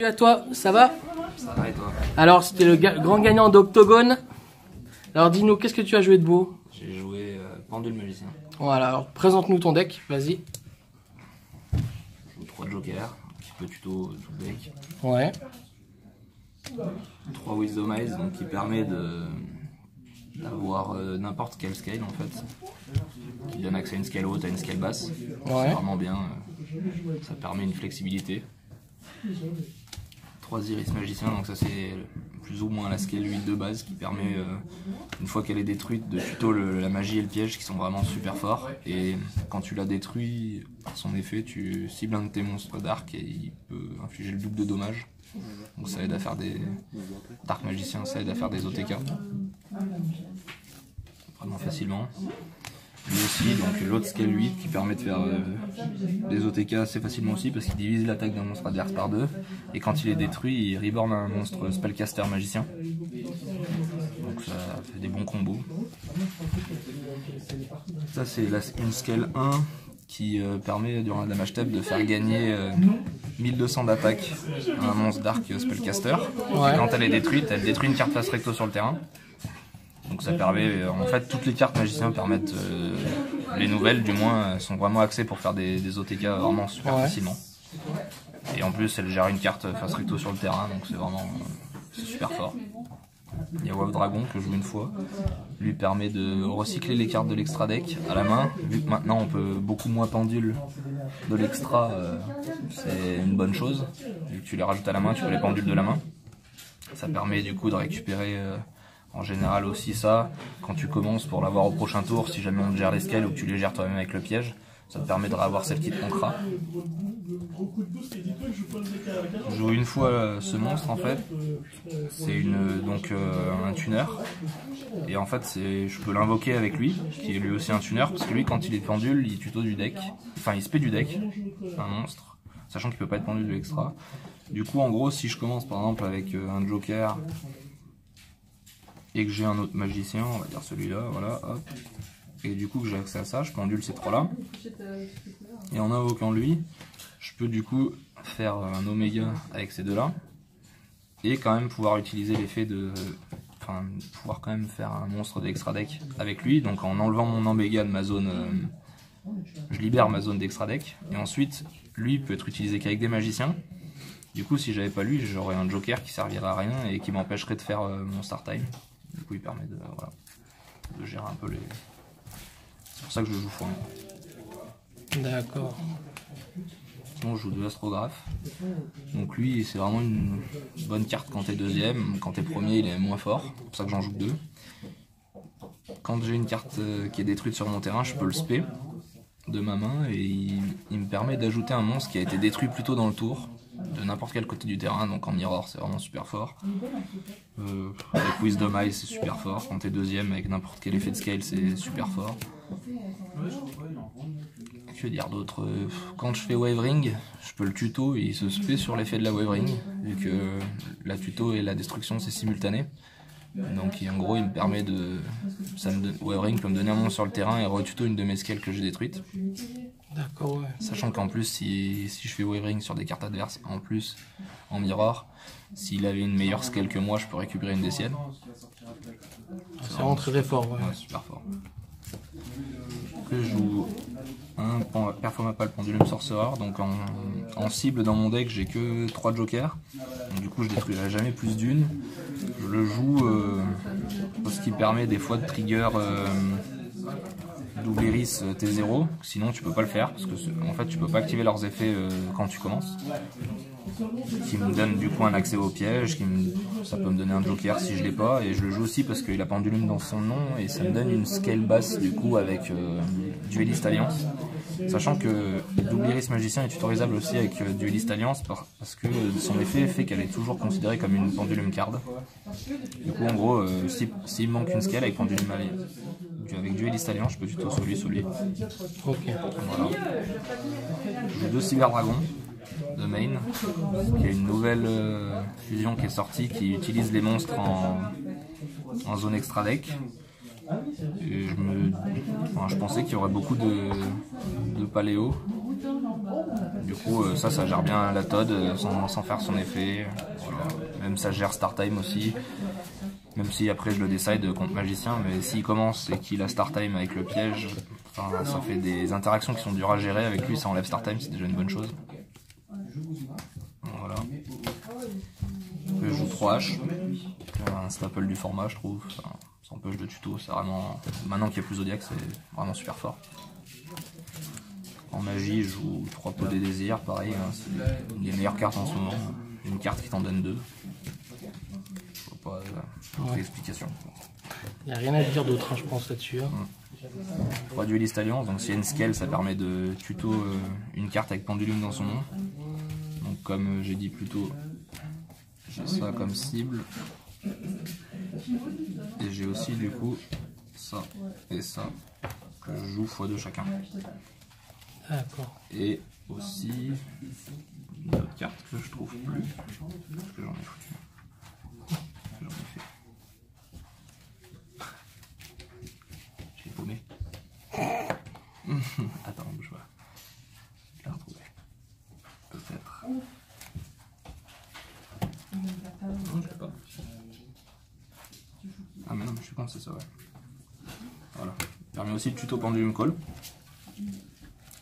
Salut à toi, ça va? Ça va et toi? Alors, c'était le grand gagnant d'Octogone. Alors, dis-nous, qu'est-ce que tu as joué de beau? J'ai joué Pendule Magicien. Voilà, alors présente-nous ton deck, vas-y. Je joue 3 jokers, un petit peu tuto tout deck. Ouais. 3 Wisdom Eyes, donc qui permet d'avoir n'importe quel scale en fait. Qui donne accès à une scale haute, à une scale basse. Ouais. C'est vraiment bien. Ça permet une flexibilité. 3 Iris Magicien, donc ça c'est plus ou moins la scale 8 de base qui permet, une fois qu'elle est détruite, de tuto la magie et le piège qui sont vraiment super forts. Et quand tu la détruis, par son effet, tu cibles un de tes monstres dark et il peut infliger le double de dommages. Donc ça aide à faire des Dark Magiciens, ça aide à faire des OTK vraiment facilement. Lui aussi, donc l'autre scale 8 qui permet de faire des OTK assez facilement aussi parce qu'il divise l'attaque d'un monstre adverse par 2 et quand il est détruit, il reborn un monstre spellcaster magicien. Donc ça fait des bons combos. Ça c'est une scale 1 qui permet durant la damage step de faire gagner 1200 d'attaque à un monstre dark spellcaster. Ouais. Et quand elle est détruite, elle détruit une carte face recto sur le terrain. Donc ça permet, en fait toutes les cartes magiciens permettent, les nouvelles du moins, sont vraiment axées pour faire des OTK vraiment super facilement. Et en plus elle gère une carte face recto sur le terrain, donc c'est vraiment c'est super fort. Il y a Wave Dragon que je joue une fois, lui permet de recycler les cartes de l'extra deck à la main, vu que maintenant on peut beaucoup moins pendule de l'extra, c'est une bonne chose, vu que tu les rajoutes à la main, tu peux les pendules de la main. Ça permet du coup de récupérer en général aussi ça, quand tu commences pour l'avoir au prochain tour, si jamais on te gère les scales ou que tu les gères toi-même avec le piège, ça te permet de réavoir celle qui te manquera. Je joue une fois ce monstre en fait, c'est un tuner, et en fait je peux l'invoquer avec lui, qui est lui aussi un tuner, parce que lui quand il est pendule, il tuto du deck, enfin il spé du deck, un monstre, sachant qu'il peut pas être pendule de l'extra. Du coup en gros si je commence par exemple avec un joker, et que j'ai un autre magicien, on va dire celui-là, voilà, hop. Et du coup que j'ai accès à ça, je pendule ces trois-là. Et en invoquant lui, je peux du coup faire un oméga avec ces deux-là. Et quand même pouvoir utiliser l'effet de... Enfin, pouvoir quand même faire un monstre d'extra deck avec lui. Donc en enlevant mon oméga de ma zone, je libère ma zone d'extra deck. Et ensuite, lui peut être utilisé qu'avec des magiciens. Du coup, si j'avais pas lui, j'aurais un joker qui servirait à rien et qui m'empêcherait de faire mon start time. Du coup, il permet de gérer un peu les... C'est pour ça que je joue foin. D'accord. Sinon, je joue de l'astrographe. Donc lui, c'est vraiment une bonne carte quand t'es deuxième. Quand t'es premier, il est moins fort. C'est pour ça que j'en joue 2. Quand j'ai une carte qui est détruite sur mon terrain, je peux le spé de ma main et il me permet d'ajouter un monstre qui a été détruit plus tôt dans le tour, de n'importe quel côté du terrain, donc en mirror c'est vraiment super fort. Avec Wisdom Eyes c'est super fort, quand t'es deuxième avec n'importe quel effet de scale c'est super fort. Que dire d'autre? Quand je fais Wavering, je peux le tuto et il se spé sur l'effet de la Wavering, vu que la tuto et la destruction c'est simultané. Donc en gros il me permet de... Wavering peut me donner un monstre sur le terrain et retuto une de mes scales que j'ai détruites. D'accord, ouais. Sachant qu'en plus si je fais Wavering sur des cartes adverses, en plus en mirror, s'il avait une meilleure scale que moi je peux récupérer une des siennes. C'est vraiment très fort, ouais. Ouais, super fort. Après je joue un Performapal Pendulum Sorcerer, donc en cible dans mon deck j'ai que 3 jokers, donc du coup je détruirai jamais plus d'une. Je le joue parce qu'il permet des fois de trigger double iris T0, sinon tu peux pas le faire parce que en fait tu peux pas activer leurs effets quand tu commences. Qui me donne du coup un accès au piège, ça peut me donner un joker si je l'ai pas, et je le joue aussi parce qu'il a Pendulum dans son nom et ça me donne une scale basse du coup avec Duelist Alliance. Sachant que double iris magicien est tutorisable aussi avec Duelist Alliance parce que son effet fait qu'elle est toujours considérée comme une Pendulum card. Du coup en gros s'il me manque une scale avec Pendulum avec Duelist Alliance, je peux tuto sur lui. Ok. Voilà. Je joue 2 Cyber Dragons de main, qui est une nouvelle fusion qui est sortie qui utilise les monstres en zone extra deck. Et je pensais qu'il y aurait beaucoup de paléo Du coup, ça gère bien la Todd sans faire son effet. Voilà. Même ça gère Start Time aussi. Même si après je le décide contre magicien, mais s'il commence et qu'il a Start Time avec le piège, enfin, ça fait des interactions qui sont dures à gérer. Avec lui, ça enlève Start Time, c'est déjà une bonne chose. Voilà. Je joue 3H. Un staple du format, je trouve. Enfin, sans push de tuto, c'est vraiment. Maintenant qu'il y a plus Zodiac, c'est vraiment super fort. En magie, je joue 3 pots des désirs, pareil, hein, c'est une des meilleures cartes en ce moment. Une carte qui t'en donne 2. Je vois pas d'explication. Il n'y a rien à dire d'autre, hein, je pense, là-dessus. 3 duelistes alliance, donc s'il y a une scale, ça permet de tuto une carte avec pendulum dans son nom. Donc comme j'ai dit plus tôt, j'ai ça comme cible. Et j'ai aussi du coup ça et ça que je joue x2 chacun. D'accord. Et aussi une autre carte que je trouve plus, parce que j'en ai foutu. J'en ai fait. J'ai paumé. Attends, bouge pas. Je l'ai retrouvé. Peut-être. Non, je sais pas. Ah mais non, mais je suis con, c'est ça, ouais. Voilà. Permet aussi de tuto pendulum call.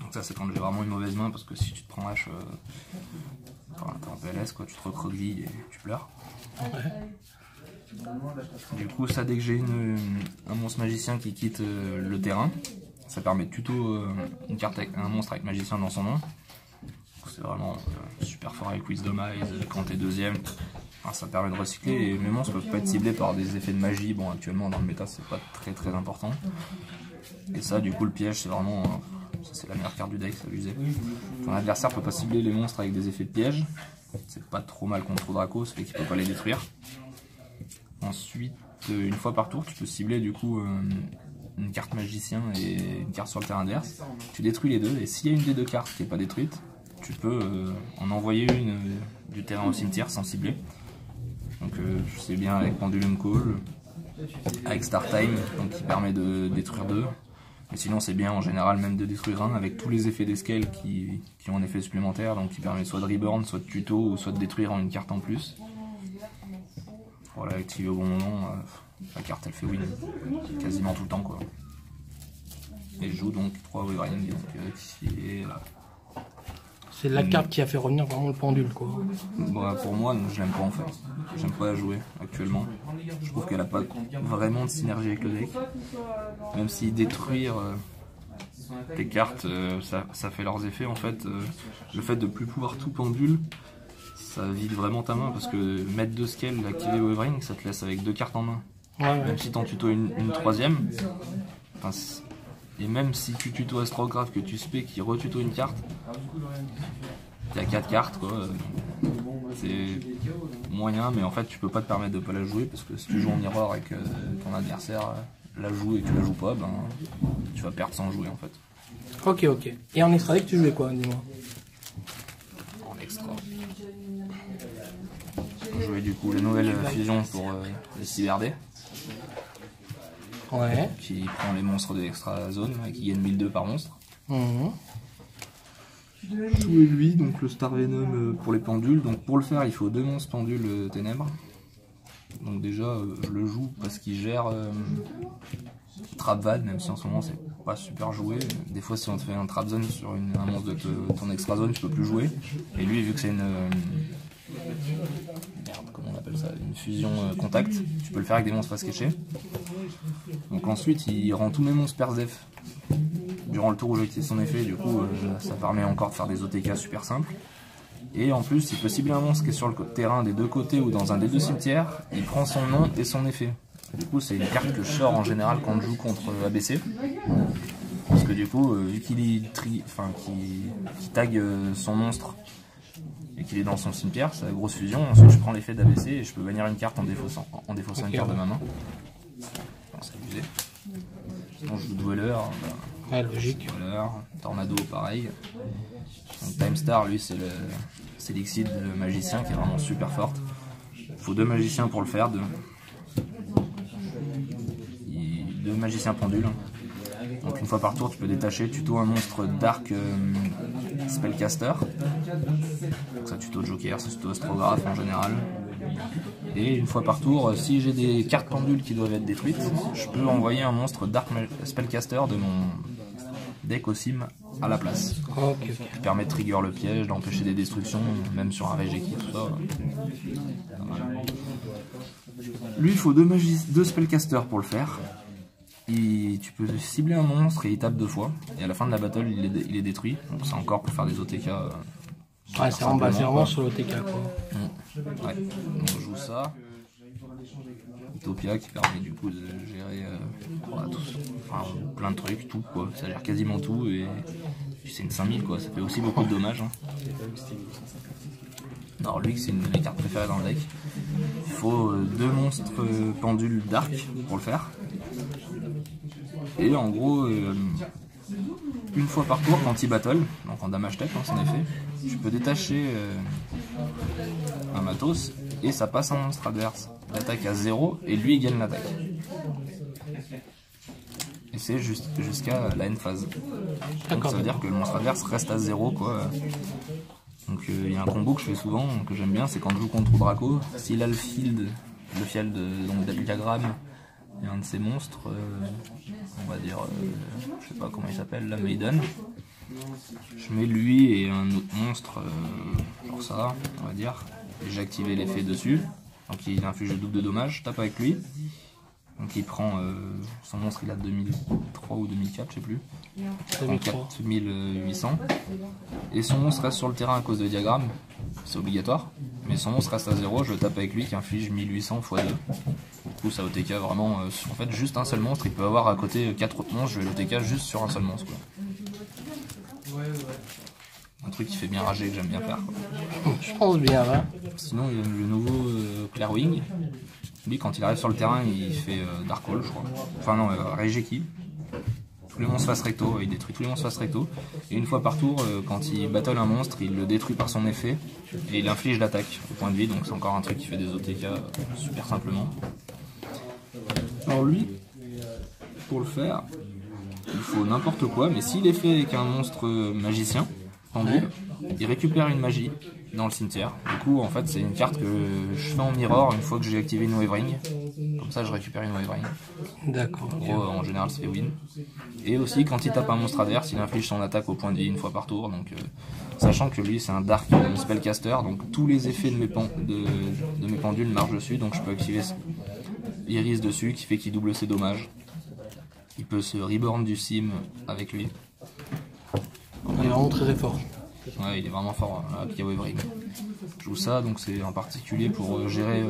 Donc ça c'est quand j'ai vraiment une mauvaise main, parce que si tu te prends H, t'es en PLS quoi, tu te recroquevilles et tu pleures. Ouais. Du coup ça, dès que j'ai un monstre magicien qui quitte le terrain, ça permet de tuto une carte avec un monstre avec magicien dans son nom. C'est vraiment super fort avec Wisdom Eyes quand t'es deuxième. Enfin, ça permet de recycler et mes monstres peuvent pas être ciblés par des effets de magie. Bon, actuellement dans le méta c'est pas très important. Et ça, du coup, le piège c'est vraiment. Ça, c'est la meilleure carte du deck, c'est abusé. Ton adversaire peut pas cibler les monstres avec des effets de piège. C'est pas trop mal contre Draco, ça fait qu'il peut pas les détruire. Ensuite, une fois par tour, tu peux cibler du coup une carte magicien et une carte sur le terrain adverse. Tu détruis les deux et s'il y a une des deux cartes qui est pas détruite, tu peux en envoyer une du terrain au cimetière sans cibler. Donc je sais bien avec Pendulum Call, avec Start Time, donc qui permet de détruire deux. Mais sinon c'est bien en général même de détruire un avec tous les effets d'escale qui ont un effet supplémentaire, donc qui permet soit de reborn, soit de tuto, ou soit de détruire en une carte en plus. Voilà, activé au bon moment, la carte elle fait win quasiment tout le temps quoi. Et je joue donc 3 Wyvering, donc ici et là. C'est la carte qui a fait revenir vraiment le pendule quoi. Bah, pour moi, je l'aime pas en fait. J'aime pas la jouer actuellement. Je trouve qu'elle a pas vraiment de synergie avec le deck. Même si détruire tes cartes, ça fait leurs effets en fait. Le fait de plus pouvoir tout pendule, ça vide vraiment ta main parce que mettre 2 scales, activer Wyvering, ça te laisse avec 2 cartes en main. Ouais. Même si t'en tuto une troisième, et même si tu tuto Astrographe, que tu spé qui retuto une carte, t'as 4 cartes quoi. C'est moyen, mais en fait tu peux pas te permettre de pas la jouer parce que si tu joues en mirror et que ton adversaire la joue et que tu la joues pas, ben tu vas perdre sans jouer en fait. Ok. Et en extra deck tu jouais quoi, dis-moi? En extra. Je jouais du coup les nouvelles fusions pour les cyberdés. Ouais. Qui prend les monstres de l'extra zone et qui gagne 1002 par monstre. Jouer lui, donc le Star Venom pour les pendules. Donc pour le faire, il faut 2 monstres pendules ténèbres. Donc déjà, je le joue parce qu'il gère Trapvad, même si en ce moment c'est pas super joué. Des fois, si on te fait un trap zone sur un monstre de ton extra zone, tu peux plus jouer. Et lui, vu que c'est une comment on appelle ça, une fusion contact, tu peux le faire avec des monstres face cachés. Donc ensuite, il rend tous mes monstres Persdef durant le tour où j'ai activé son effet. Du coup, ça permet encore de faire des OTK super simples. Et en plus, il peut cibler un monstre qui est sur le terrain des deux côtés ou dans un des deux cimetières. Il prend son nom et son effet. Du coup, c'est une carte que je sors en général quand je joue contre ABC. Parce que du coup, vu qu'il tag son monstre et qu'il est dans son cimetière, c'est la grosse fusion. Ensuite, je prends l'effet d'ABC et je peux bannir une carte en défaussant une carte de ma main. C'est abusé. Sinon, je joue Dweller. Ouais, logique. Dweller, Tornado, pareil. Donc, Time Star, lui, c'est l'Exit de magicien qui est vraiment super forte. Il faut 2 magiciens pour le faire. 2 magiciens pendules. Donc une fois par tour tu peux détacher tuto un monstre Dark Spellcaster. Donc ça tuto Joker, ça tuto Astrographe en général. Et une fois par tour, si j'ai des cartes pendules qui doivent être détruites, je peux envoyer un monstre Dark Spellcaster de mon deck au sim à la place. Qui permet de trigger le piège, d'empêcher des destructions, même sur un Regeki, tout ça. Lui, il faut deux spellcasters pour le faire. Tu peux cibler un monstre et il tape 2 fois. Et à la fin de la battle, il est détruit. Donc c'est encore pour faire des OTK. Ouais, c'est vraiment sur l'OTK quoi. Ouais, donc on joue ça. Utopia qui permet du coup de gérer plein de trucs, tout quoi. Ça gère quasiment tout et c'est une 5000 quoi. Ça fait aussi beaucoup de dommages. Hein. Alors lui, c'est une de mes cartes préférées dans le deck. Il faut 2 monstres pendules dark pour le faire. Et en gros, une fois par tour, quand il battle, donc en damage tech, hein, c'en est fait, je peux détacher un matos et ça passe un monstre adverse d'attaque à 0 et lui il gagne l'attaque. Et c'est jusqu'à la end phase. Donc ça veut dire que le monstre adverse reste à 0 quoi. Donc il y a un combo que je fais souvent, que j'aime bien, c'est quand je joue contre Draco, s'il a le field de diagramme et un de ces monstres, on va dire, je sais pas comment il s'appelle, la Maiden, je mets lui et un autre monstre, genre ça, on va dire, et j'ai activé l'effet dessus, donc il inflige le double de dommages, je tape avec lui, donc il prend, son monstre il a 2003 ou 2004, je sais plus, 4800, et son monstre reste sur le terrain à cause de diagramme, c'est obligatoire, mais son monstre reste à 0, je le tape avec lui qui inflige 1800 x 2. Du coup ça OTK vraiment, en fait juste un seul monstre, il peut avoir à côté 4 autres monstres, je vais l'OTK juste sur un seul monstre quoi. Un truc qui fait bien rager, que j'aime bien faire quoi. Je pense bien là. Sinon il y a le nouveau Clairwing, lui quand il arrive sur le terrain il fait Dark Hole je crois, enfin non, Regeki. Tous les monstres face recto, il détruit tous les monstres face recto, et une fois par tour, quand il battle un monstre, il le détruit par son effet, et il inflige l'attaque au point de vie, donc c'est encore un truc qui fait des OTK super simplement. Alors lui, pour le faire, il faut n'importe quoi, mais s'il est fait avec un monstre magicien, pendule, il récupère une magie dans le cimetière. Du coup, en fait, c'est une carte que je fais en mirror une fois que j'ai activé une Wavering. Comme ça, je récupère une Wavering. D'accord. En général, ça fait win. Et aussi, quand il tape un monstre adverse, il inflige son attaque au point de vie une fois par tour. Donc, sachant que lui, c'est un Dark Spellcaster, donc tous les effets de mes pendules marchent dessus. Donc, je peux activer Iris dessus, qui fait qu'il double ses dommages. Il peut se reborn du sim avec lui. Il est vraiment très fort. Ouais, il est vraiment fort avec Wavering. Je joue ça, donc c'est en particulier pour gérer.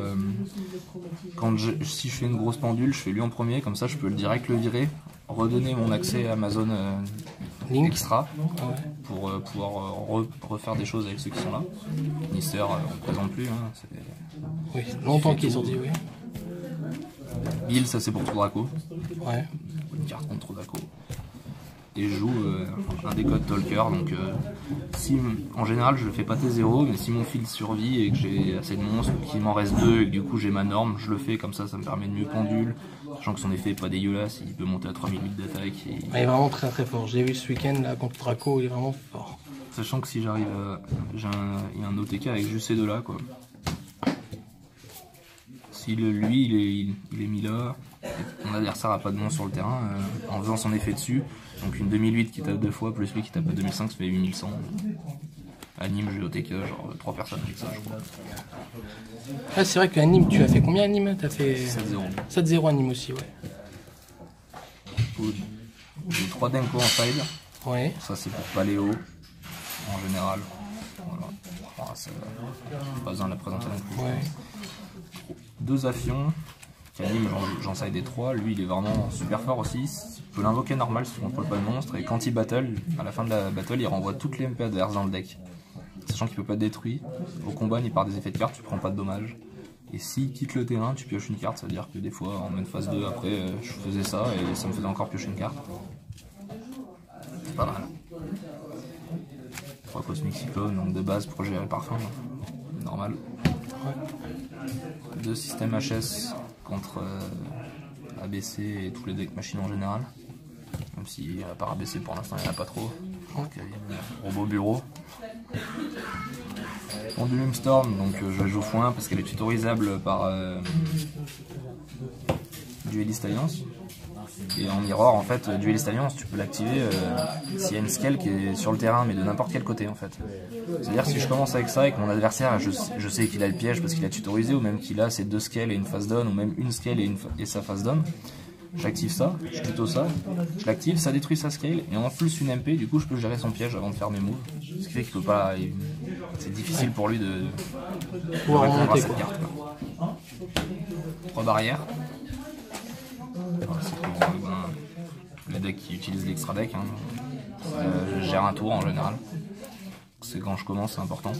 Si je fais une grosse pendule, je fais lui en premier, comme ça je peux direct le virer, redonner mon accès à Amazon extra pour pouvoir refaire des choses avec ceux qui sont là. Nister, on ne présente plus. Hein, oui, longtemps qu'il est sorti, oui. Bill, ça c'est pour tout Draco. Ouais. Une carte contre Draco. Et je joue un décode Talker, donc en général je le fais pas T0, mais si mon field survit et que j'ai assez de monstres, qu'il m'en reste 2 et que du coup j'ai ma norme, je le fais comme ça me permet de mieux pendule, sachant que son effet est pas dégueulasse, il peut monter à 3008 d'attaque. Il est vraiment très très fort, j'ai vu ce week-end là contre Draco, il est vraiment fort. Sachant que si j'arrive il y a un OTK avec juste ces deux là quoi. Si lui il est mis là, mon adversaire a pas de monstre sur le terrain, en faisant son effet dessus, donc une 2008 qui tape 2 fois, plus lui qui tape à 2005, ça fait 8100. Anime, j'ai OTK, genre 3 personnes avec ça, je crois. Ah, c'est vrai que Anime, tu as fait combien Anime? T'as fait 7-0. 7-0 Anime aussi, ouais. J'ai 3 Denko en side. Ouais. Ça, c'est pour Paléo, en général. Voilà. Enfin, pas besoin de la présenter non plus. Ouais. 2 Afions. Anime, j'en side des 3, lui il est vraiment super fort aussi, tu peux l'invoquer normal si tu contrôles pas le monstre, et quand il battle, à la fin de la battle, il renvoie toutes les MP adverses dans le deck. Sachant qu'il peut pas être détruit, au combat il part des effets de carte, tu prends pas de dommages. Et s'il quitte le terrain, tu pioches une carte, ça veut dire que des fois en main phase 2 après, je faisais ça et ça me faisait encore piocher une carte. C'est pas mal. 3 Cosmic Cyclone, donc de base pour gérer le parfum, normal. 2 systèmes HS contre ABC et tous les decks machines en général. Même si à part ABC pour l'instant il n'y en a pas trop. Donc, robot bureau. Pendulum Storm, donc je la joue x1 parce qu'elle est tutorisable par Duelist Alliance. Et en Mirror, en fait, Duelist Alliance, tu peux l'activer s'il y a une scale qui est sur le terrain, mais de n'importe quel côté en fait. C'est-à-dire si je commence avec ça et que mon adversaire, je sais qu'il a le piège parce qu'il a tutorisé, ou même qu'il a ses 2 scales et une face down, ou même une scale et sa face down, j'active ça, je tuto ça, je l'active, ça détruit sa scale, et en plus une MP, du coup je peux gérer son piège avant de faire mes moves. Ce qui fait qu'il peut pas. C'est difficile pour lui de répondre à cette carte. 3 barrières. Voilà, c'est pour les decks qui utilisent l'extra deck. Hein. Je gère un tour en général. C'est quand je commence, c'est important.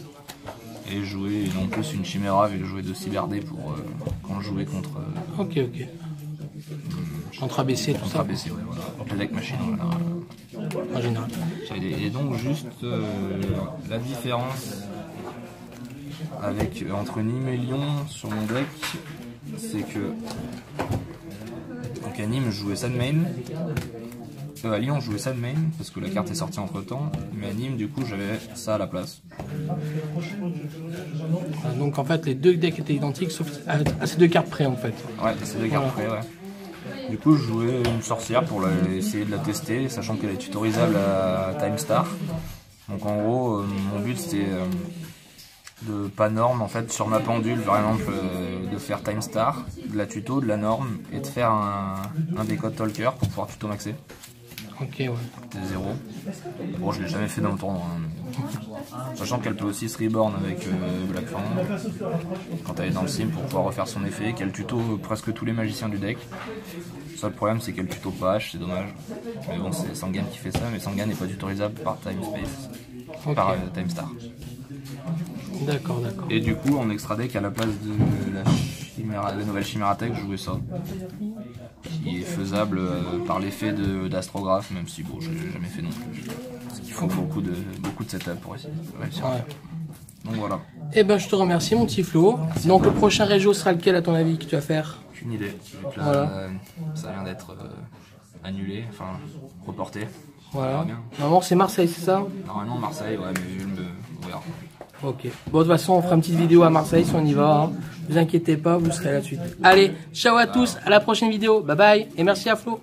Et jouer, et en plus une Chimera avec jouer de Cyberdé pour quand je jouais contre. Ok. Contre ABC, tout ça. Contre ABC, ouais, voilà. Contre le deck machine en général. Et donc juste la différence entre Nîmes et Lyon sur mon deck, c'est que donc à Nîmes je jouais ça de main, à Lyon je jouais ça de main parce que la carte est sortie entre temps, mais à Nîmes du coup j'avais ça à la place. Donc en fait les 2 decks étaient identiques sauf à ces 2 cartes près en fait. Ouais, ces 2 cartes près, ouais. Du coup je jouais une sorcière pour essayer de la tester, sachant qu'elle est tutorisable à Time Star. Donc en gros mon but c'était de pas norme en fait sur ma pendule par exemple de faire Time Star, de la tuto, de la norme et de faire un décode talker pour pouvoir tuto maxer. Ok, ouais. C'est 0. Bon, je l'ai jamais fait dans le tournoi. Hein, mais... Sachant qu'elle peut aussi se reborn avec Black Fang quand elle est dans le sim pour pouvoir refaire son effet, qu'elle tuto presque tous les magiciens du deck. Le seul problème c'est qu'elle tuto pas H, c'est dommage. Mais bon, c'est Sangan qui fait ça, mais Sangan n'est pas tutorisable par Time Space, okay. Par Time Star. D'accord. Et du coup, en extra deck, à la place de la nouvelle Chimera Tech, je jouais ça. Qui est faisable par l'effet d'astrographe, même si bon, je l'ai jamais fait non plus. Parce qu'il faut beaucoup de setup pour essayer de réussir. Ouais. Donc voilà. Eh ben, je te remercie, mon petit Flo. Donc le prochain Régio sera lequel à ton avis que tu vas faire? Aucune idée. Donc là, voilà. Ça vient d'être annulé, enfin reporté. Voilà. Normalement, c'est Marseille, c'est ça? Normalement, Marseille, ouais, mais on verra. Ok. Bon, de toute façon, on fera une petite vidéo à Marseille si on y va. Hein. Ne vous inquiétez pas, vous serez là-dessus. Allez, ciao à tous, à la prochaine vidéo. Bye bye, et merci à Flo.